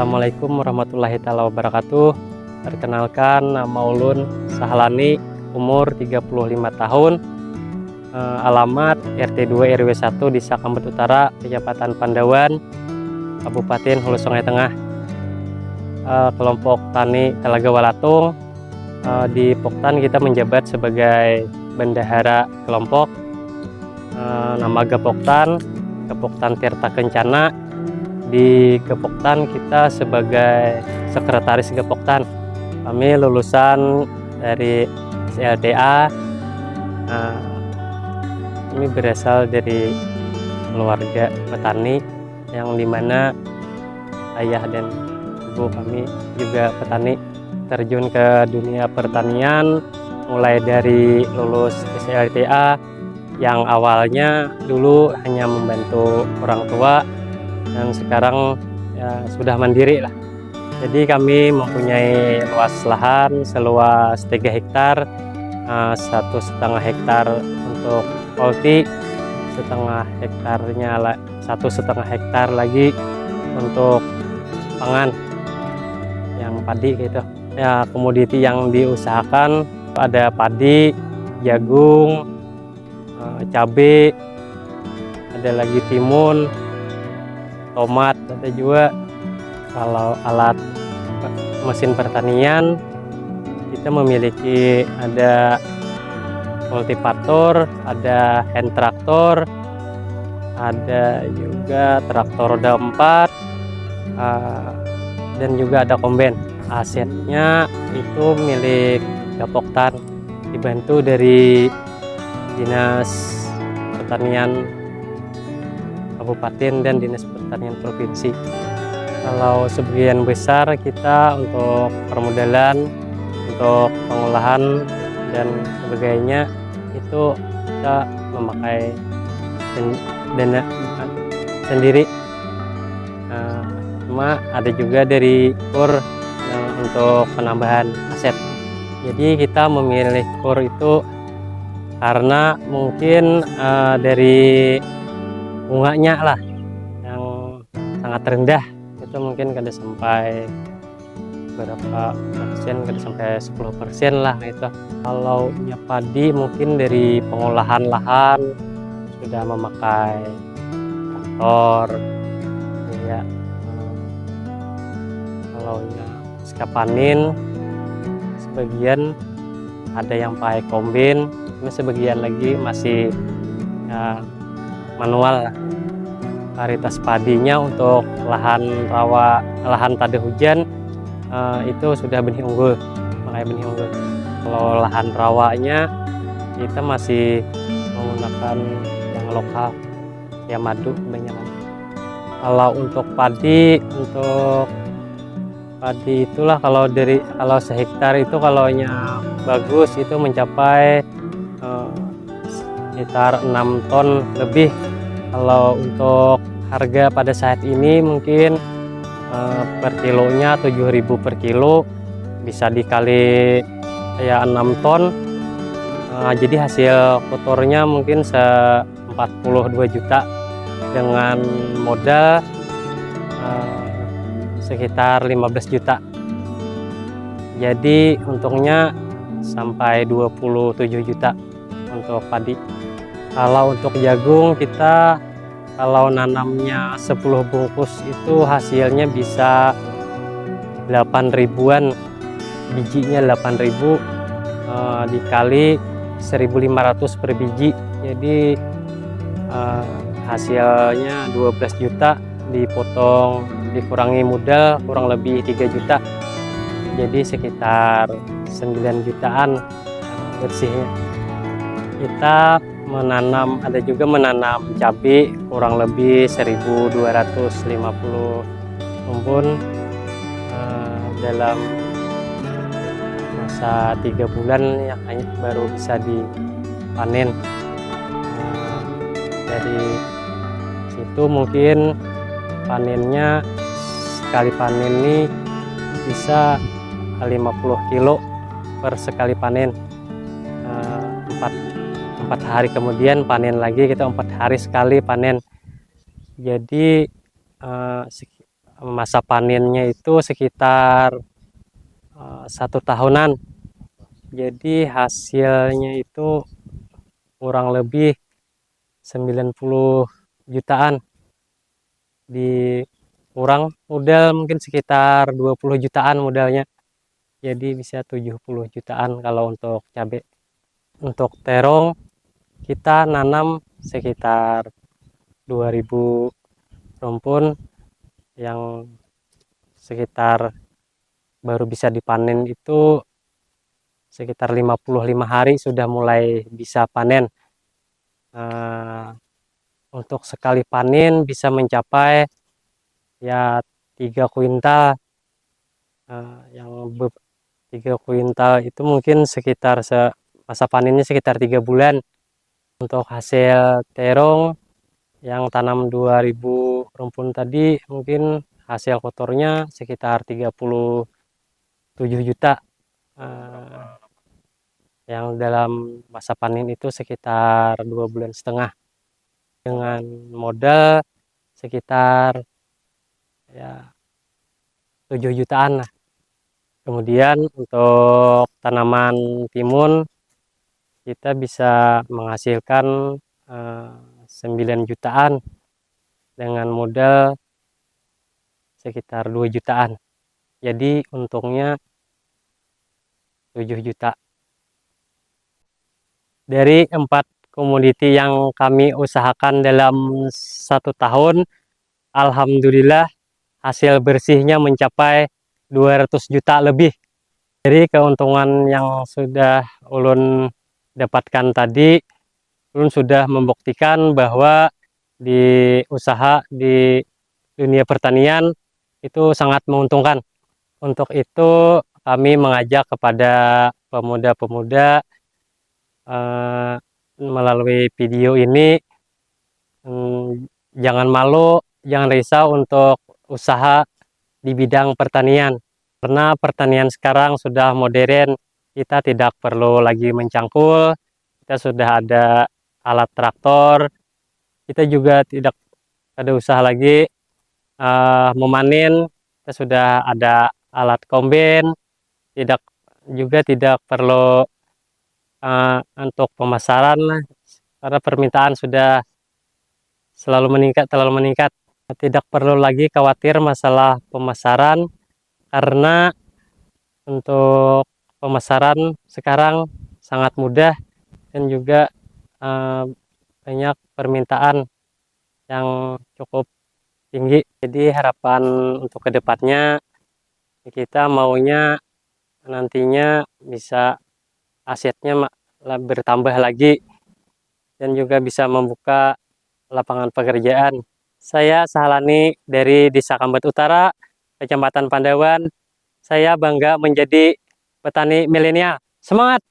Assalamualaikum warahmatullahi wabarakatuh. Perkenalkan, nama Ulun Sahlani, umur 35 tahun, alamat RT 2 RW 1 Desa Kambet Utara, Kecamatan Pandawan, Kabupaten Hulu Sungai Tengah. Kelompok Tani Telaga Walatung. Di Poktan kita menjabat sebagai bendahara kelompok. Nama Gapoktan, Gapoktan Tirta Kencana. Di Gapoktan kita sebagai sekretaris Gapoktan. Kami lulusan dari SLTA. Kami berasal dari keluarga petani yang dimana ayah dan ibu kami juga petani, terjun ke dunia pertanian mulai dari lulus SLTA yang awalnya dulu hanya membantu orang tua dan sekarang ya sudah mandiri lah. Jadi kami mempunyai luas lahan seluas 3 hektar, 1,5 hektar untuk polti, 1,5 hektar lagi untuk pangan yang padi gitu. Ya, komoditi yang diusahakan ada padi, jagung, cabai, ada lagi timun, tomat, ada juga. Kalau alat mesin pertanian kita memiliki ada kultivator, ada hand traktor, ada juga traktor roda 4, dan juga ada kombain. Asetnya itu milik Gapoktan, dibantu dari Dinas Pertanian Kabupaten dan Dinas Pertanian Provinsi. Kalau sebagian besar kita untuk permodalan, untuk pengolahan dan sebagainya itu kita memakai dana sendiri. Cuma ada juga dari KUR untuk penambahan aset. Jadi kita memilih KUR itu karena mungkin dari bunganya lah yang sangat rendah, itu mungkin kada sampai berapa persen, kada sampai 10% lah itu. Kalau padi mungkin dari pengolahan lahan sudah memakai traktor ya. Kalau pasca panen sebagian ada yang pakai kombain, sebagian lagi masih ya, manual. Varietas padinya untuk lahan rawa, lahan tada hujan itu sudah benih unggul, pakai benih unggul. Kalau lahan rawanya kita masih menggunakan yang lokal, ya madu kebanyakan. Kalau untuk padi itulah kalau sehektar itu kalau bagus itu mencapai sekitar 6 ton lebih. Kalau untuk harga pada saat ini mungkin per kilonya 7.000 per kilo, bisa dikali ya 6 ton. Jadi hasil kotornya mungkin 42 juta dengan modal sekitar 15 juta. Jadi untungnya sampai 27 juta untuk padi. Kalau untuk jagung kita kalau nanamnya 10 bungkus itu hasilnya bisa 8 ribuan, bijinya 8.000 dikali 1.500 per biji, jadi hasilnya 12 juta dipotong dikurangi modal kurang lebih 3 juta, jadi sekitar 9 jutaan bersihnya. Kita ada juga menanam cabai kurang lebih 1.250 rumpun dalam masa 3 bulan yang hanya baru bisa dipanen. Dari situ mungkin panennya sekali panen ini bisa 50 kilo per sekali panen. 4 hari kemudian panen lagi, kita 4 hari sekali panen. Jadi masa panennya itu sekitar 1 tahunan. Jadi hasilnya itu kurang lebih 90 jutaan, dikurang modal mungkin sekitar 20 jutaan modalnya, jadi bisa 70 jutaan kalau untuk cabai. Untuk terong kita nanam sekitar 2000 rumpun yang sekitar baru bisa dipanen itu sekitar 55 hari sudah mulai bisa panen. Untuk sekali panen bisa mencapai ya 3 kuintal. Yang 3 kuintal itu mungkin sekitar masa panennya sekitar 3 bulan. Untuk hasil terong yang tanam 2000 rumpun tadi mungkin hasil kotornya sekitar 37 juta. Yang dalam masa panen itu sekitar 2 bulan setengah dengan modal sekitar ya 7 jutaan lah. Kemudian untuk tanaman timun kita bisa menghasilkan 9 jutaan dengan modal sekitar 2 jutaan. Jadi untungnya 7 juta. Dari 4 komoditi yang kami usahakan dalam 1 tahun, alhamdulillah hasil bersihnya mencapai 200 juta lebih. Jadi keuntungan yang sudah ulun dapatkan tadi, ulun sudah membuktikan bahwa di usaha di dunia pertanian itu sangat menguntungkan. Untuk itu kami mengajak kepada pemuda-pemuda melalui video ini, jangan malu, jangan risau untuk usaha di bidang pertanian. Karena pertanian sekarang sudah modern, kita tidak perlu lagi mencangkul, kita sudah ada alat traktor, kita juga tidak ada usaha lagi memanen, kita sudah ada alat kombin, tidak perlu untuk pemasaran lah, karena permintaan sudah terlalu meningkat. Tidak perlu lagi khawatir masalah pemasaran, karena untuk pemasaran sekarang sangat mudah dan juga banyak permintaan yang cukup tinggi. Jadi harapan untuk kedepannya kita maunya nantinya bisa asetnya bertambah lagi dan juga bisa membuka lapangan pekerjaan. Saya Sahlani dari Desa Kambat Utara, Kecamatan Pandawan. Saya bangga menjadi petani milenial. Semangat!